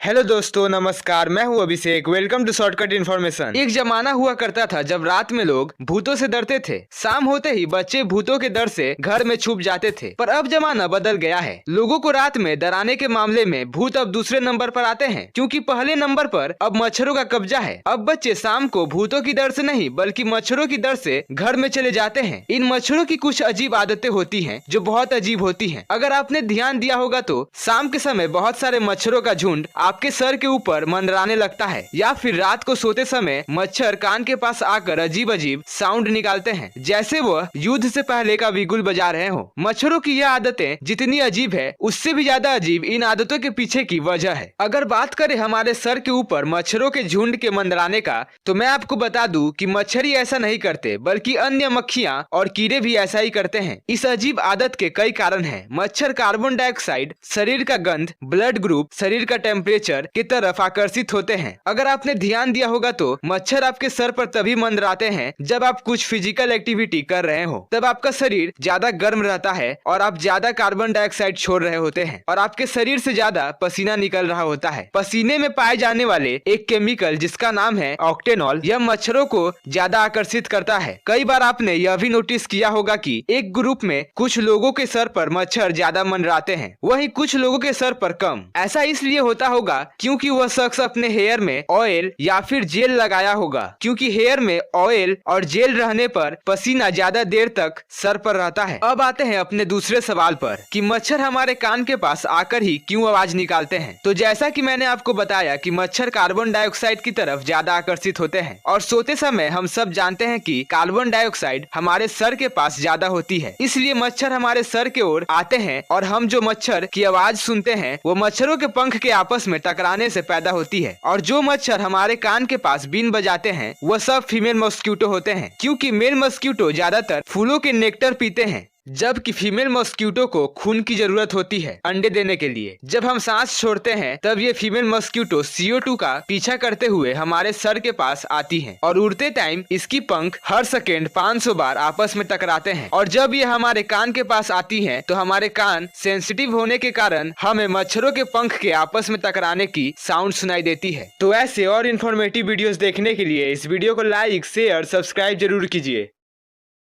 Hello दोस्तों, नमस्कार। मैं हूं Abhishek. Welcome to shortcut information. एक जमाना हुआ करता था जब रात में लोग भूतों से डरते थे। शाम होते ही बच्चे भूतों के डर से घर में छुप जाते थे। पर अब जमाना बदल गया है। लोगों को रात में डराने के मामले में भूत अब दूसरे नंबर पर आते हैं, क्योंकि पहले नंबर पर अब मच्छरों का कब्जा है। अब बच्चे शाम को भूतों की डर से नहीं बल्कि मच्छरों की डर से घर में चले जाते हैं। इन मच्छरों की कुछ अजीब आदतें होती हैं जो बहुत अजीब होती हैं। अगर आपने ध्यान दिया होगा तो शाम के समय बहुत सारे मच्छरों का झुंड आपके सर के ऊपर मंडराने लगता है, या फिर रात को सोते समय मच्छर कान के पास आकर अजीब अजीब साउंड निकालते हैं, जैसे वह युद्ध से पहले का बिगुल बजा रहे हो। मच्छरों की यह आदतें जितनी अजीब है, उससे भी ज्यादा अजीब इन आदतों के पीछे की वजह है। अगर बात करें हमारे सर के ऊपर मच्छरों के झुंड के मंडराने का, तो मैं आपको बता दूं कि मच्छर ही ऐसा नहीं करते, बल्कि अन्य मक्खियां और कीड़े भी ऐसा ही करते हैं। इस अजीब आदत के कई कारण हैं। मच्छर कार्बन डाइऑक्साइड, शरीर का गंध, ब्लड ग्रुप, शरीर का टेम्परेचर की तरफ आकर्षित होते हैं। अगर आपने ध्यान दिया होगा तो मच्छर आपके सर पर तभी मंडराते हैं जब आप कुछ फिजिकल एक्टिविटी कर रहे हो। तब आपका शरीर ज्यादा गर्म रहता है और आप ज्यादा कार्बन डाइऑक्साइड छोड़ रहे होते हैं और आपके शरीर से ज्यादा पसीना निकल रहा होता है। पसीने में पाए जाने वाले एक केमिकल जिसका नाम है ऑक्टेनॉल, यह मच्छरों को ज्यादा आकर्षित करता है। कई बार आपने यह भी नोटिस किया होगा कि एक ग्रुप में कुछ लोगों के सर पर मच्छर ज्यादा मंडराते हैं, वहीं कुछ लोगों के सर पर कम। ऐसा इसलिए होता होगा क्योंकि वह शख्स अपने हेयर में ऑयल या फिर जेल लगाया होगा, क्योंकि हेयर में ऑयल और जेल रहने पर पसीना ज्यादा देर तक सर पर रहता है। अब आते हैं अपने दूसरे सवाल पर कि मच्छर हमारे कान के पास आकर ही क्यों आवाज निकालते हैं। तो जैसा कि मैंने आपको बताया कि मच्छर कार्बन डाइऑक्साइड की तरफ ज्यादा आकर्षित होते हैं और सोते समय हम सब जानते हैं कि कार्बन डाइऑक्साइड हमारे सर के पास ज्यादा होती है, इसलिए मच्छर हमारे सर की ओर आते हैं और हम जो मच्छर की आवाज सुनते हैं वो मच्छरों के पंख के आपस में टकराने से पैदा होती है। और जो मच्छर हमारे कान के पास बीन बजाते हैं वह सब फीमेल मॉस्किटो होते हैं, क्योंकि मेल मॉस्किटो ज्यादातर फूलों के नेक्टर पीते हैं, जबकि फीमेल मॉस्किटो को खून की जरूरत होती है अंडे देने के लिए। जब हम सांस छोड़ते हैं तब ये फीमेल मॉस्किटो CO2 का पीछा करते हुए हमारे सर के पास आती हैं और उड़ते टाइम इसकी पंख हर सेकेंड 500 बार आपस में टकराते हैं। और जब ये हमारे कान के पास आती हैं तो हमारे कान सेंसिटिव होने के कारण हमें मच्छरों के पंख के आपस में टकराने की साउंड सुनाई देती है। तो ऐसे और इन्फॉर्मेटिव वीडियोस देखने के लिए इस वीडियो को लाइक, शेयर, सब्सक्राइब जरूर कीजिए।